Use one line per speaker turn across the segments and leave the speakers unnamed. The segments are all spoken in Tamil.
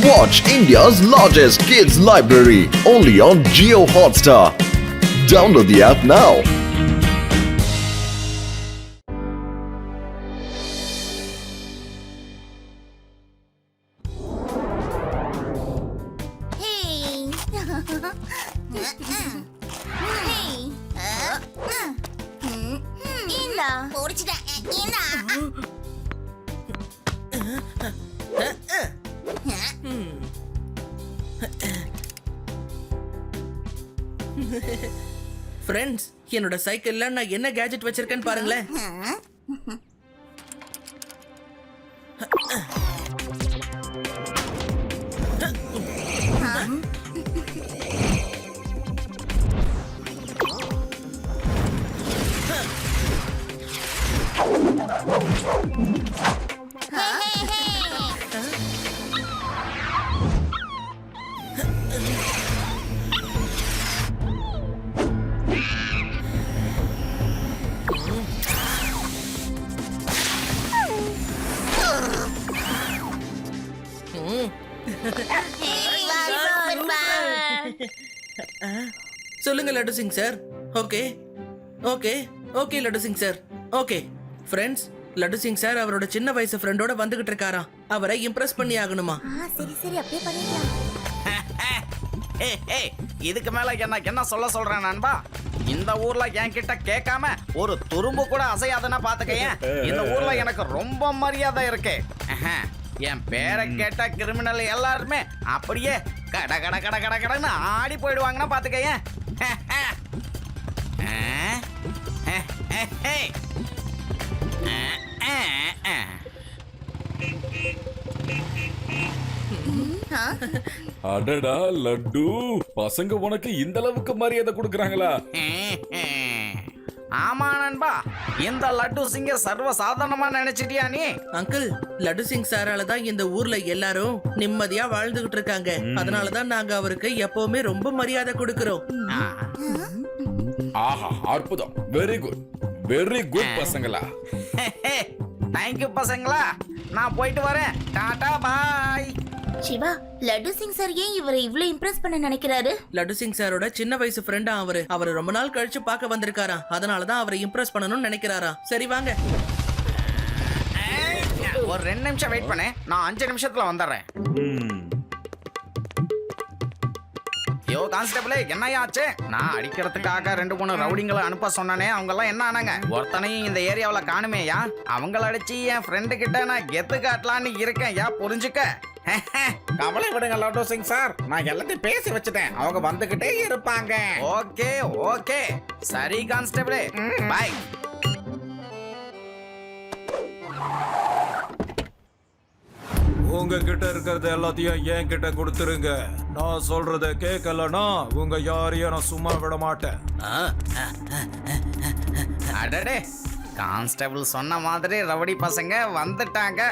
Watch India's largest kids library only on Jio Hotstar. Download the app now.
Friends, என்னோட சைக்கிள்ல நான் என்ன கேஜெட் வச்சிருக்கேன்னு பாருங்களேன். சொல்லுங்க laddu Singh sir. Okay okay okay laddu Singh sir. Okay friends, laddu Singh sir அவரோட சின்ன வயசு ஃப்ரெண்டோட வந்துகிட்டு இருக்காராம். அவரை இம்ப்ரெஸ் பண்ணி ஆகணுமா?
சரி சரி, அப்படியே பண்ணிடலாம்.
இதுக்கு மேல என்ன சொல்ல சொல்றேன் நண்பா? இந்த ஊர்ல என்கிட்ட கேட்காம ஒரு துரும்பு கூட அசையாதுன்னா பாத்துக்கேன். இந்த ஊர்ல எனக்கு ரொம்ப மரியாதை இருக்கு. என் பேரை கேட்ட கிரிமினல் எல்லாருமே அப்படியே கட கட கட கட கடன்னு ஆடி போயிடுவாங்கன்னா பாத்துக்கேன்.
அடடா லட்டு, பசங்க உனக்கு இந்த அளவுக்கு மரியாதை கொடுக்கறாங்களா?
ஆமா நண்பா, இந்த லட்டு சிங்க சர்வ சாதாரணமா நினைச்சிட்டியா நீ?
அங்கிள், லட்டு சிங் சாரால தான் இந்த ஊர்ல எல்லாரும் நிம்மதியா வாழ்ந்துகிட்டு இருக்காங்க. அதனாலதான் நாங்க அவருக்கு எப்பவுமே ரொம்ப மரியாதை கொடுக்கிறோம்.
ஆஹா, அற்புதம். வெரி குட், வெரி குட் பசங்களா.
தேங்க்யூ பசங்களா, நான் போயிட்டு வரேன். டாடா பாய்.
சிவா, லட்டு சிங் சார் ஏன் இவரை இவ்வளவு இம்ப்ரெஸ் பண்ண நினைக்கிறாரு?
லட்டு சிங் சாரோட சின்ன வயசு ஃப்ரெண்டா அவரு ரொம்ப நாள் கழிச்சு பார்க்க வந்திருக்காராம். அதனாலதான் அவரை இம்ப்ரெஸ் பண்ணணும்னு நினைக்கிறாரா. சரி வாங்க.
ஒரு 2 நிமிஷம் வெயிட் பண்ணு, நான் 5 நிமிஷத்துல வந்துடுறேன். யோ கான்ஸ்டபிளே, என்னையாச்சு? நான் அடிக்கிறதுக்காக 2-3 ரவுடிங்களை அனுப்ப சொன்னானே, அவங்க எல்லாம் என்ன ஆனாங்க? ஒருத்தனையும் இந்த ஏரியாவில் காணுமேயா? அவங்கள அடிச்சு என் ஃப்ரெண்டு கிட்ட நான் கெத்து காட்டலான்னு இருக்கேன். யா புரிஞ்சுக்க.
கவலை விடுங்க லட்டு சிங் சார், நான் எல்லாத்தையும் பேசி வச்சுட்டேன். அவங்க வந்துகிட்டே இருப்பாங்க.
ஓகே ஓகே, சரி கான்ஸ்டபிளே, பாய்.
உங்ககிட்ட இருக்கிறது எல்லாத்தையும் என் கிட்ட கொடுத்துருங்க. நான் சொல்றத கேட்கலனா உங்க யாரையும் நான் சும்மா விட மாட்டேன்.
அடடே, கான்ஸ்டபிள் சொன்ன மாதிரி ரவுடி பசங்க வந்துட்டாங்க.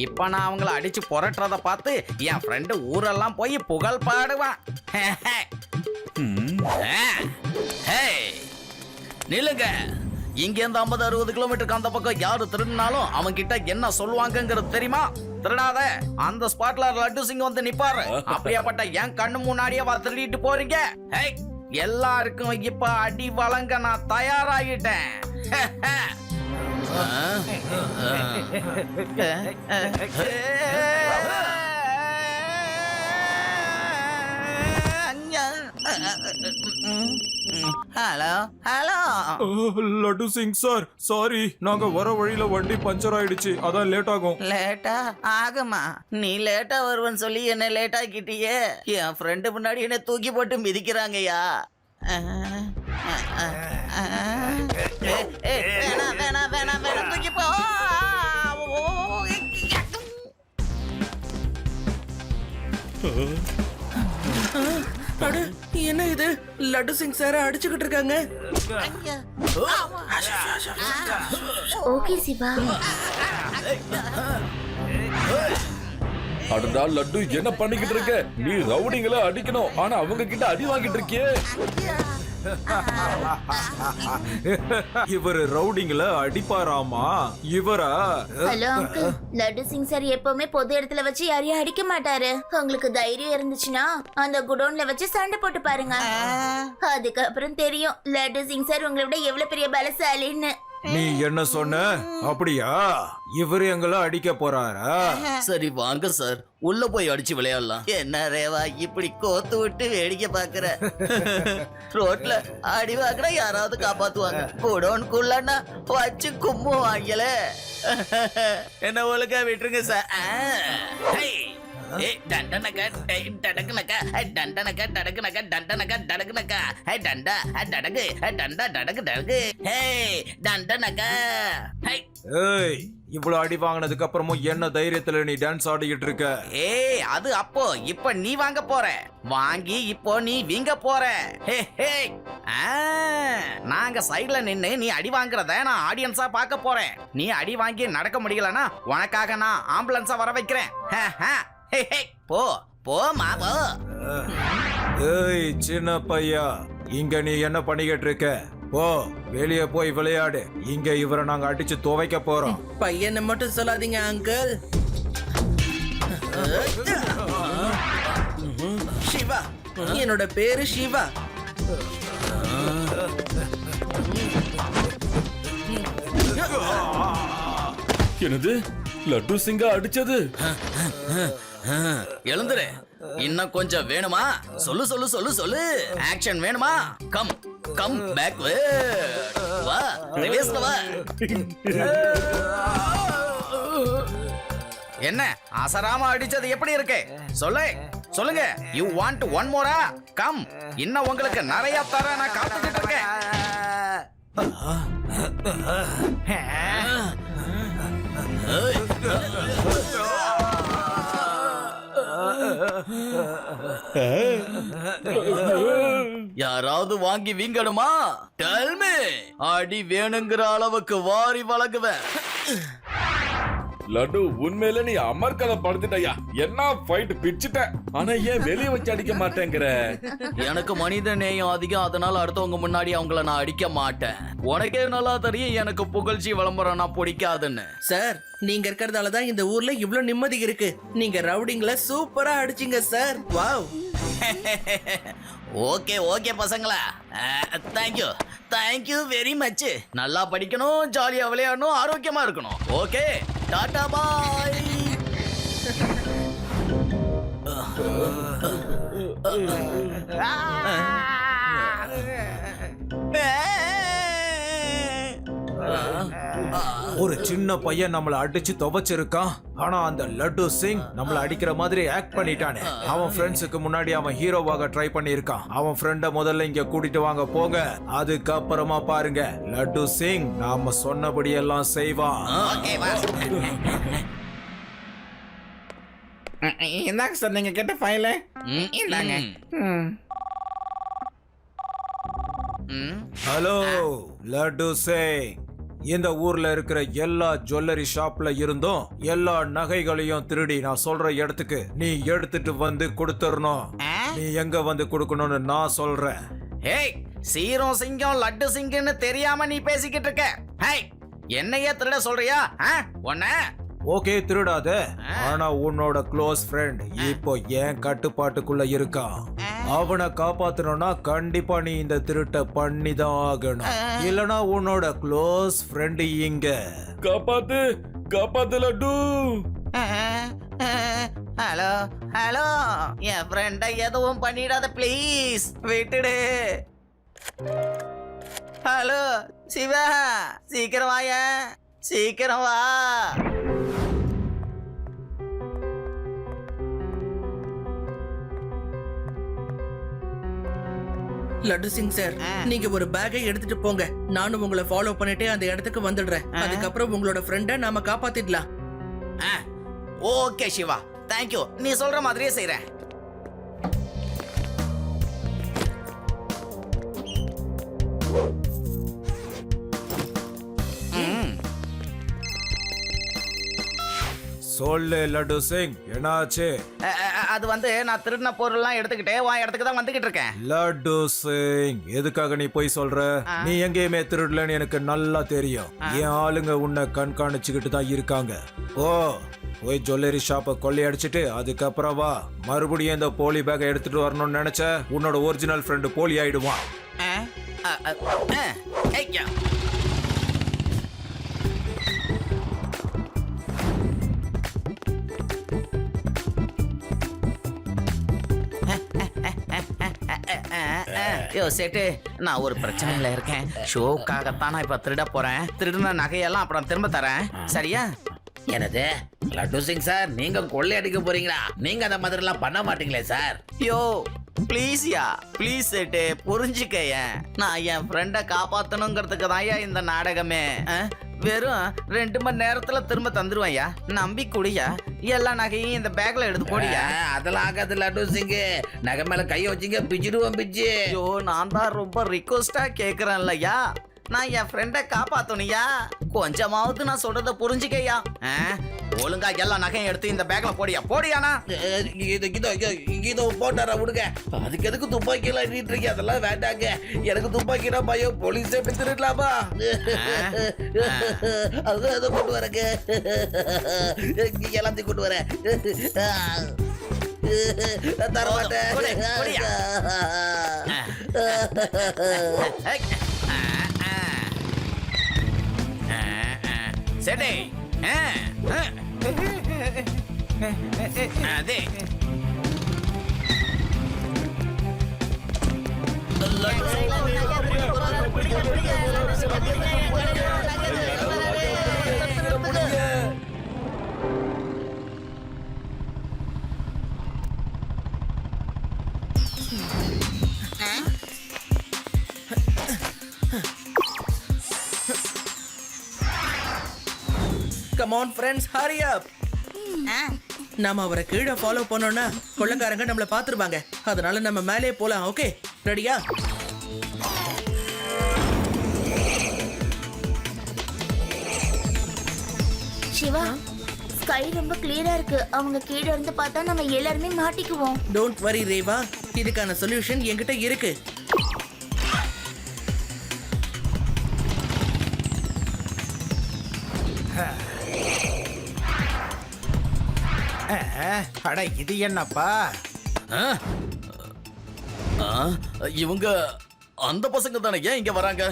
இப்ப நான் அவங்கள அடிச்சு புரட்டுறத பார்த்து என் ஃப்ரெண்டு ஊரெல்லாம் போய் புகழ் பாடுவான். நில்லுங்க, இங்க இருந்து 50-60 கிலோமீட்டருக்கு அந்த பக்கம் யாரு திருடினாலும் அவங்க கிட்ட என்ன சொல்லுவாங்கிறது தெரியுமா? திருடாத, அந்த ஸ்பாட்ல லட்டு சிங் வந்து நிப்பாரு. அப்படியாப்பட்ட என் கண்ணு முன்னாடியே திருடிட்டு போறீங்க. எல்லாருக்கும் இப்ப அடி வழங்க நான் தயாராகிட்டேன். Hello hello.
Laddu Singh sir, sorry, நாங்க வர வழியில வண்டி பஞ்சர் ஆயிடுச்சு, அதான் லேட் ஆகும்.
லேட்டா ஆகுமா? நீ லேட்டா வருவன்னு சொல்லி என்ன லேட் ஆக்கிட்டியே. என் ஃப்ரெண்டு முன்னாடி என்ன தூக்கி போட்டு மிதிக்கிறாங்கய்யா. வேணாம் வேணாம் வேணாம் வேணாம், தூக்கி போ.
என்ன இது? லட்டு சிங் சார அடிச்சுக்கிட்டு இருக்காங்க.
ஓகே சிவா.
அடடா லட்டு, என்ன பண்ணிக்கிட்டு இருக்க? நீ ரவுடிங்களை அடிக்கணும், ஆனா அவங்க கிட்ட அடி வாங்கிட்டு இருக்கியே.
இவரு ரவுடிங்கள அடிப்பாராமா இவரா?
Hello uncle, laddu Singh sir எப்பவுமே பொது இடத்துல வச்சு யாரையும் அடிக்க மாட்டாரு. உங்களுக்கு தைரியம் இருந்துச்சுன்னா அந்த குடோன்ல வச்சு சண்டை போட்டு பாருங்க. அதுக்கப்புறம் தெரியும் லட்டு சிங் சார் உங்களை விட எவ்வளவு பெரிய பலசாலின்னு.
நீ என்ன சொன்ன? அப்படியா? இவரு எங்களை அடிக்க போறாரா?
சரி வாங்க சார், உள்ள போய் அடிச்சு விளையாடலாம். என்ன ரேவா இப்படி கோத்து விட்டு வேடிக்கை பாக்குற? ரோட்ல அடி வாக்குற யாராவது காப்பாத்துவாங்க. குடோன்குள்ளன்னா வச்சு கும்மு வாங்கல. என்ன ஒழுங்கா விட்டுருங்க சார்.
ஏய், இவ்வளவு அடி வாங்கினதுக்கு அப்புறமும் என்ன தைரியத்துல நீ டான்ஸ் ஆடிக்கிட்டு இருக்க?
ஏய் அது அப்போ, இப்ப நீ வாங்க போற. வாங்கி இப்போ நீ வீங்க போற. ஹே ஹே. நாங்க சைடுல நின்னு நீ அடி வாங்குறத நான் ஆடியன்ஸா பார்க்க போறேன். நீ அடி வாங்கி நடக்க முடியலனா உனக்காக நான் ஆம்புலன்ஸா வர வைக்கிறேன். ஹே ஹே. போ போமா போ.
ஏய் சின்ன பையா, இங்க நீ என்ன பண்ணிக்கிட்டு இருக்க? போ, வெளியே போய் விளையாடு. இங்க இவரை நாங்க அடிச்சு துவைக்க போறோம்.
பையனை மட்டும் சொல்லாதீங்க அங்கிள். சிவா, என்னோட பேரு சிவா.
என்னது லட்டு சிங்கா அடிச்சது?
எழுந்துரு. இன்னும் கொஞ்சம் வேணுமா? சொல்லு சொல்லு சொல்லு சொல்லு. ஆக்ஷன் வேணுமா? Come come back. வா ரிவர்ஸ்ல வா. என்ன அசராம அடிச்சது எப்படி இருக்கு? சொல்லுங்க. யூ வாண்ட் ஒன் மோரா? கம், இன்னும் உங்களுக்கு நிறைய தர நான் காத்துக்கிட்டு இருக்கேன். யாராவது வாங்கி வீங்கணுமா? Tell me. அடி வேணுங்கிற அளவுக்கு வாரி வழங்குவேன்.
லட்டு உண்மையில நீ அமர்க்கதை படுத்துட்டயா. என்ன ஃபைட் பிச்சுட்ட. ஆனா ஏன் வெளியே வச்சு அடிக்க மாட்டேங்கிற?
எனக்கு மனித நேயம் அதிகம், அதனால அடுத்தவங்க முன்னாடி அவங்கள நான் அடிக்க மாட்டேன். உனக்கே நல்லா தெரியும் எனக்கு புகழ்ச்சி விளம்பரம் நான் பிடிக்காதுன்னு.
சார், நீங்க இருக்கிறதால தான் இந்த ஊர்ல இவ்ளோ நிம்மதி இருக்கு. நீங்க ரவுடிங்ல சூப்பரா அடிச்சீங்க சார். வாவ்.
ஓகே பசங்களா, தேங்க்யூ வெரி மச். நல்லா படிக்கணும், ஜாலியா விளையாடணும், ஆரோக்கியமா இருக்கணும். ஓகே, டாடா பாய்.
ஒரு சின்ன பையன் நம்மள அடிச்சு துவைச்சிருக்கான். ஆனா அந்த லட்டு சிங் நம்மள அடிக்கிற மாதிரி ஆக்ட் பண்ணிட்டானே. அவன் ஃப்ரெண்ட்ஸுக்கு முன்னாடி அவன் ஹீரோவாக ட்ரை பண்ணிருக்கான். அவன் ஃப்ரெண்ட முதல்ல இங்க கூட்டிட்டு வாங்க போங்க. அதுக்கப்புறமா பாருங்க லட்டு சிங் நாம சொன்னபடி எல்லாம் செய்வான்.
இந்தாங்க சார் நீங்க கேட்ட ஃபைல. இந்தாங்க.
ஹலோ லட்டு சிங், இந்த ஊர்ல இருக்கிற எல்லா ஜுவல்லரி ஷாப்ல இருந்தும் எல்லா நகைகளையும் திருடி நான் சொல்ற இடத்துக்கு நீ எடுத்துட்டு வந்து கொடுத்துடணும். நீ எங்க வந்து கொடுக்கணும்னு நான் சொல்றேன்.
ஹேய், சீரம் சிங்கம் லட்டு சிங்கம்னு தெரியாம நீ பேசிக்கிட்டு இருக்க. ஹேய், என்னையே திருட சொல்றியா? உன்ன
ஓகே திருடாத, ஆனா உன்னோட க்ளோஸ் ஃப்ரெண்ட் இப்போ என் கட்டுப்பாட்டுக்குள்ள இருக்கான். அவனை காப்பாத்தணும்னா கண்டிப்பா நீ இந்த திருட்ட பண்ணிதான் ஆகணும். இல்லனா உன்னோட க்ளோஸ் ஃப்ரெண்ட் இங்க.
காப்பாத்து லட்டு.
ஹலோ என் ஃப்ரெண்ட எதுவும் பண்ணிடாத ப்ளீஸ், விட்டுடு. ஹலோ சிவா, சீக்கிரம் வாயா, சீக்கிரம் வா.
லட்டு சிங் சார், நீங்க ஒரு பேக்கை எடுத்துட்டு போங்க. நானும் உங்களை ஃபாலோ பண்ணிட்டே அந்த இடத்துக்கு வந்துடுறேன். அதுக்கப்புறம் உங்களோட ஃப்ரெண்ட நாம காப்பாத்திடலாம்.
Okay Siva, thank you. நீ சொல்ற மாதிரியே செய்றேன்.
சொல்லு லட்டு சிங் என்னாச்சு?
அது வந்து நான் திருடின பொருள்லாம் எடுத்துக்கிட்டு உன் இடத்துக்கு தான் வந்துகிட்டு இருக்கேன்.
லட்டு சிங் எதுக்காக நீ போய் சொல்ற? நீ எங்கேயுமே திருடலன்னு எனக்கு நல்லா தெரியும். என் ஆளுங்க உன்னை கண்காணிச்சுக்கிட்டு தான் இருக்காங்க. ஓ போய் ஜுவல்லரி ஷாப்பை கொள்ளையடிச்சிட்டு அதுக்கப்புறம் வா. மறுபடியும் இந்த போலி பேக்கை எடுத்துட்டு வரணும்னு நினைச்ச உன்னோட ஒரிஜினல் ஃப்ரெண்டு போலி ஆயிடுவான்.
ஐயா. யோ சேட்டு, நான் ஒரு பிரச்சனையில இருக்கேன். ஷோக்காகத்தான் நான் இப்ப திருட போறேன். திருடின நகையெல்லாம் அப்புறம் திரும்ப தரேன், சரியா?
எனது லட்டு சிங் சார், நீங்க கொள்ளையடிக்க போறீங்களா? நீங்க அந்த மாதிரி எல்லாம் பண்ண மாட்டீங்களே சார்.
யோ ப்ளீஸ்யா, ப்ளீஸ் சேட்டு புரிஞ்சுக்கய. நான் என் ஃப்ரெண்டை காப்பாத்தணுங்கிறதுக்கு தான் இந்த நாடகமே. வெறும் 2 மணி நேரத்துல திரும்ப தந்துருவாயா, நம்பி குடியா. எல்லா நகையும் இந்த பேக்ல எடுத்து போடியா.
அதெல்லாம் ஆகாது லட்டு சிங், நகை மேல கைய வச்சிங்க பிச்சிடுவோம் பிச்சு.
ஐயோ நான் தான் ரொம்ப ரிக்வஸ்டா கேக்குறேன்லையா. நான் என் ஃப்ரெண்டை காப்பாத்தணுயா, கொஞ்சமாவது நான் சொல்றத புரிஞ்சுக்கயா. ஒழுங்கா எல்லா நகையும் எடுத்து இந்த பேக்ல போடியா, போடியானா.
இதோ போட்டாரா விடுங்க. அதுக்கு எதுக்கு துப்பாக்கி எல்லாம் எண்ணிட்டு இருக்கீங்க? அதெல்லாம் வேண்டாங்க, எனக்கு துப்பாக்கினா பயம். போலீஸ் எப்படி திருடலாமா? அதுதான் எதை கொண்டு வரங்க, எல்லாத்தையும் கொண்டு வரேன். தர மாட்டேன்.
சரி அதே
கம் ஆன் ஃப்ரெண்ட்ஸ், ஹரி அப். நாம அவரை கீழே ஃபாலோ பண்ணோம்னா கொள்ளைக்காரங்க நம்மள பாத்துருவாங்க. அதனால நம்ம மேலே போலாம். ஓகே, ரெடியா?
சிவா, ஸ்கை ரொம்ப கிளியரா இருக்கு. அவங்க கீழே இருந்து பார்த்தா நம்ம எல்லாருமே மாட்டிக்குவோம்.
டோன்ட் வரி ரேவா, இதுக்கான சொல்யூஷன் என்கிட்ட இருக்கு.
அட இது என்னப்பா?
இவங்க அந்த பசங்க தானே, ஏன் இங்க வராங்க?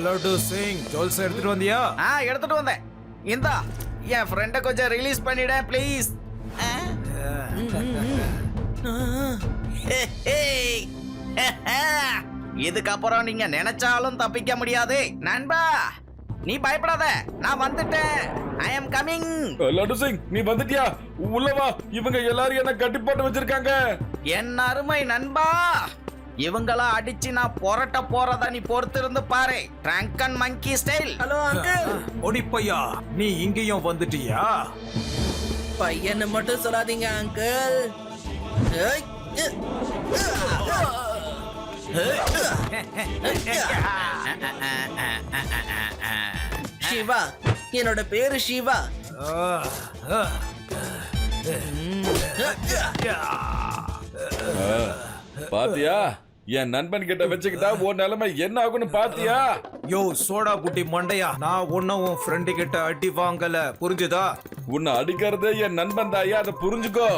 லட்டு சிங் ஜுவல்ஸ் எடுத்துட்டு வந்தியா?
எடுத்துட்டு வந்தேன். இந்தா என் ஃப்ரெண்டை கொஞ்சம் ரிலீஸ் பண்ணிட ப்ளீஸ். இதுக்கப்புறம் நீங்க நினைச்சாலும் தப்பிக்க முடியாது நண்பா. நீ பயப்படாத, நான் வந்துட்டேன். ஐ அம் கமிங்.
லட்டு சிங் நீ வந்துட்டியா? உள்ள வா, இவங்க எல்லாரும் என்ன கட்டி போட்டு வச்சிருக்காங்க.
என் அருமை நண்பா, இவங்களா அடிச்சு நான் புரட்ட போறத நீ பொறுத்திருந்து பாரு. Drunken monkey style.
Hello uncle.
ஒடி பையா, நீ இங்கேயும் வந்துட்டியா?
பையனை மட்டும் சொல்லாதீங்க அங்கிள். சிவா, என்னோட பேரு சிவா.
பாத்தியா, என் நண்பன் கிட்ட வச்சுக்கிட்டா உன் நிலைமை என்ன ஆகும்னு பாத்தியா?
யோ சோடா புட்டி மண்டையா, நான் ஒன்னும் உன் ஃப்ரெண்டு கிட்ட அடி வாங்கல, புரிஞ்சுதா?
உன்னை அடிக்கிறதே என் நண்பன் தாயா, அதை புரிஞ்சுக்கோ.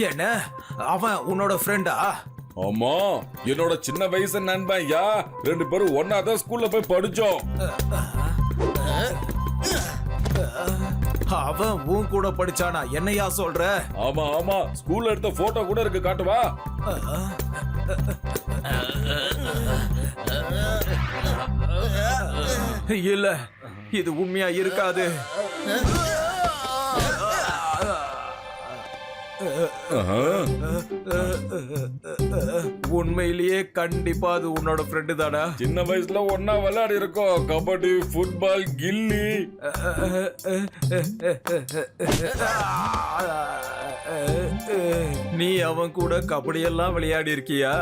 என்ன அவன் உன்னோட ஃப்ரெண்டா?
ஆமா, என்னோட சின்ன வயசு நண்பன் யா. 2 பேரும் ஒன்னாதான் ஸ்கூல்ல போய் படிச்சோம்.
அவன் உன் கூட படிச்சானா? என்னையா சொல்ற?
ஆமா ஆமா, ஸ்கூல்ல எடுத்த போட்டோ கூட இருக்கு, காட்டுவா?
இல்ல, இது உண்மையா இருக்காது. உண்மையிலேயே கண்டிப்பா அது உன்னோட ஃப்ரெண்டு தானா?
சின்ன வயசுல ஒன்னா விளையாடி இருக்கோம், கபடி, ஃபுட்பால், கில்லி.
நீ அவன் கூட கபடி எல்லாம் விளையாடி இருக்கியா?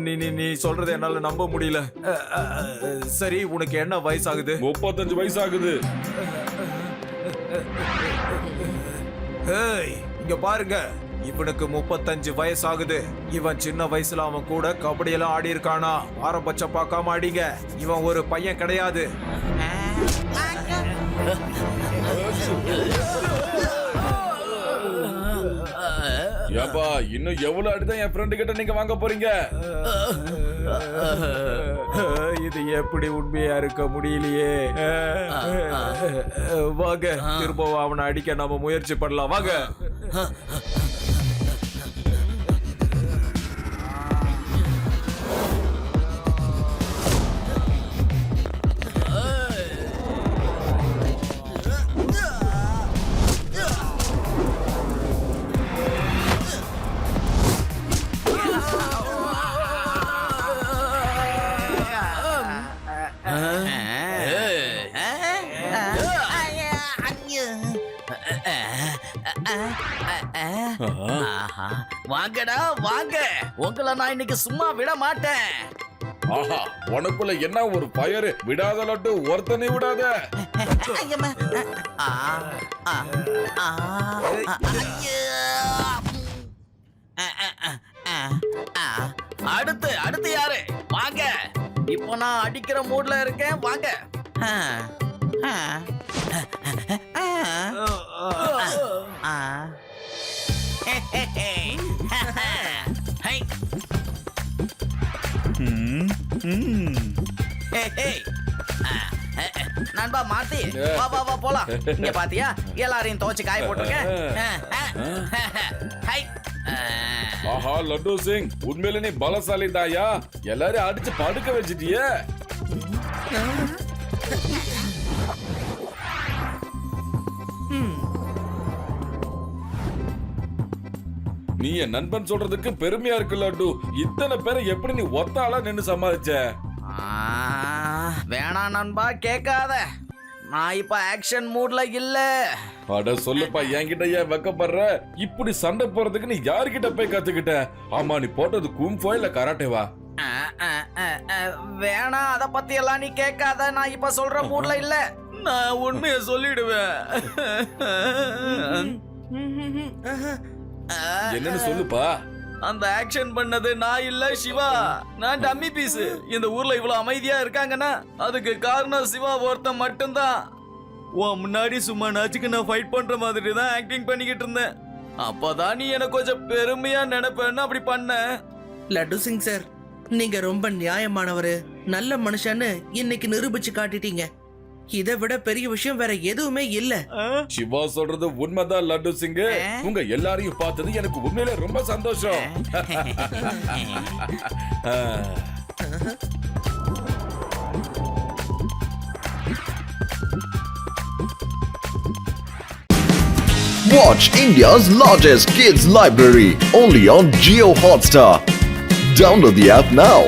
நீ நீ நீ சொல்றதை என்னால நம்ப முடியல. சரி, உனக்கு என்ன வயசாகுது?
35 வயசு ஆகுது.
ஏய், இங்க பாருங்க, இவனுக்கு 35 வயசாகுது. இவன் சின்ன வயசுல அவன் கூட கபடி எல்லாம் ஆடி இருக்கானா? பாரபட்சம் பார்க்காம ஆடிங்க. இவன் ஒரு பையன் கிடையாது.
ஏப்பா, இன்னும் எவ்வளவு அடிதான் என் ஃப்ரெண்டு கிட்ட நீங்க வாங்க போறீங்க?
இது எப்படி உண்மையா இருக்க முடியலையே. வாங்க, திரும்பவும் அவனை அடிக்க நாம முயற்சி பண்ணலாம். வாங்க.
ஆஹா, வாங்கடா வாங்க, உங்களை நான் இன்னைக்கு சும்மா விட மாட்டேன்.
ஆஹா, உனக்குள்ள என்ன ஒரு பயரு! விடாத லட்டு, ஒருத்தனை விடாத.
ஐயம்மா. ஆ, ஆ, ஆ, ஐயா. அடுத்து அடுத்து யாரு? வாங்க, இப்போ நான் அடிக்கிற மூட்ல இருக்கேன். வாங்க. நண்பா மாத்தி, வா வா வா போலாம். இங்க பாத்தியா, எல்லாரையும் துவச்சு காய போட்டிருக்கேன்.
ஆஹா, லட்டு சிங், உண்மையில நீ பலசாலி தாயா. எல்லாரும் அடிச்சு படுக்க வச்சிட்டியே. நீ என் நண்பன் சொல்றதுக்கு பெருமையா இருக்கு லட்டு. இத்தனை பேரை எப்படி நீ ஒத்தாளா நின்னு சமாளிச்ச?
வேணாம் நண்பா, கேட்காத. நான் இப்ப ஆக்ஷன் மூட்ல இல்ல.
அட சொல்லுப்பா, என்கிட்ட ஏன் வெக்கப்படுற? இப்படி சண்டை போறதுக்கு நீ யாருகிட்ட போய் கத்துக்கிட்ட? ஆமா, நீ போட்டது கும்ஃபோ இல்ல கராட்டேவா?
வேணாம், அத பத்தி எல்லாம் நீ கேட்காத. நான் இப்ப சொல்ற மூட்ல இல்ல. நான் உண்மையை சொல்லிடுவேன்.
என்னன்னு சொல்லுப்பா.
அந்த ஆக்ஷன் பண்ணது நான் இல்ல, சிவா. நான் டம்மி பீஸ். இந்த ஊர்ல இவ்வளவு அமைதியா இருக்காங்கன்னா அதுக்கு காரணம் சிவா ஒருத்தன் மட்டும்தான். உன் முன்னாடி சும்மா நாச்சுக்கு நான் ஃபைட் பண்ற மாதிரி தான் ஆக்டிங் பண்ணிக்கிட்டு இருந்தேன். அப்பதான் நீ எனக்கு கொஞ்சம் பெருமையா நினைப்பேன்னு அப்படி பண்ண.
லட்டு சிங் சார், நீங்க ரொம்ப நியாயமானவரு, நல்ல மனுஷன்னு இன்னைக்கு நிரூபிச்சு காட்டிட்டீங்க. இதை விட பெரிய விஷயம் வேற எதுவுமே இல்ல.
சிவா சொல்றது உண்மைதான் லட்டு சிங். உங்க எல்லாரையும் பார்த்தது எனக்கு உண்மையிலே ரொம்ப சந்தோஷம்.
Watch India's largest kids library only on Jio Hotstar. Download the app now.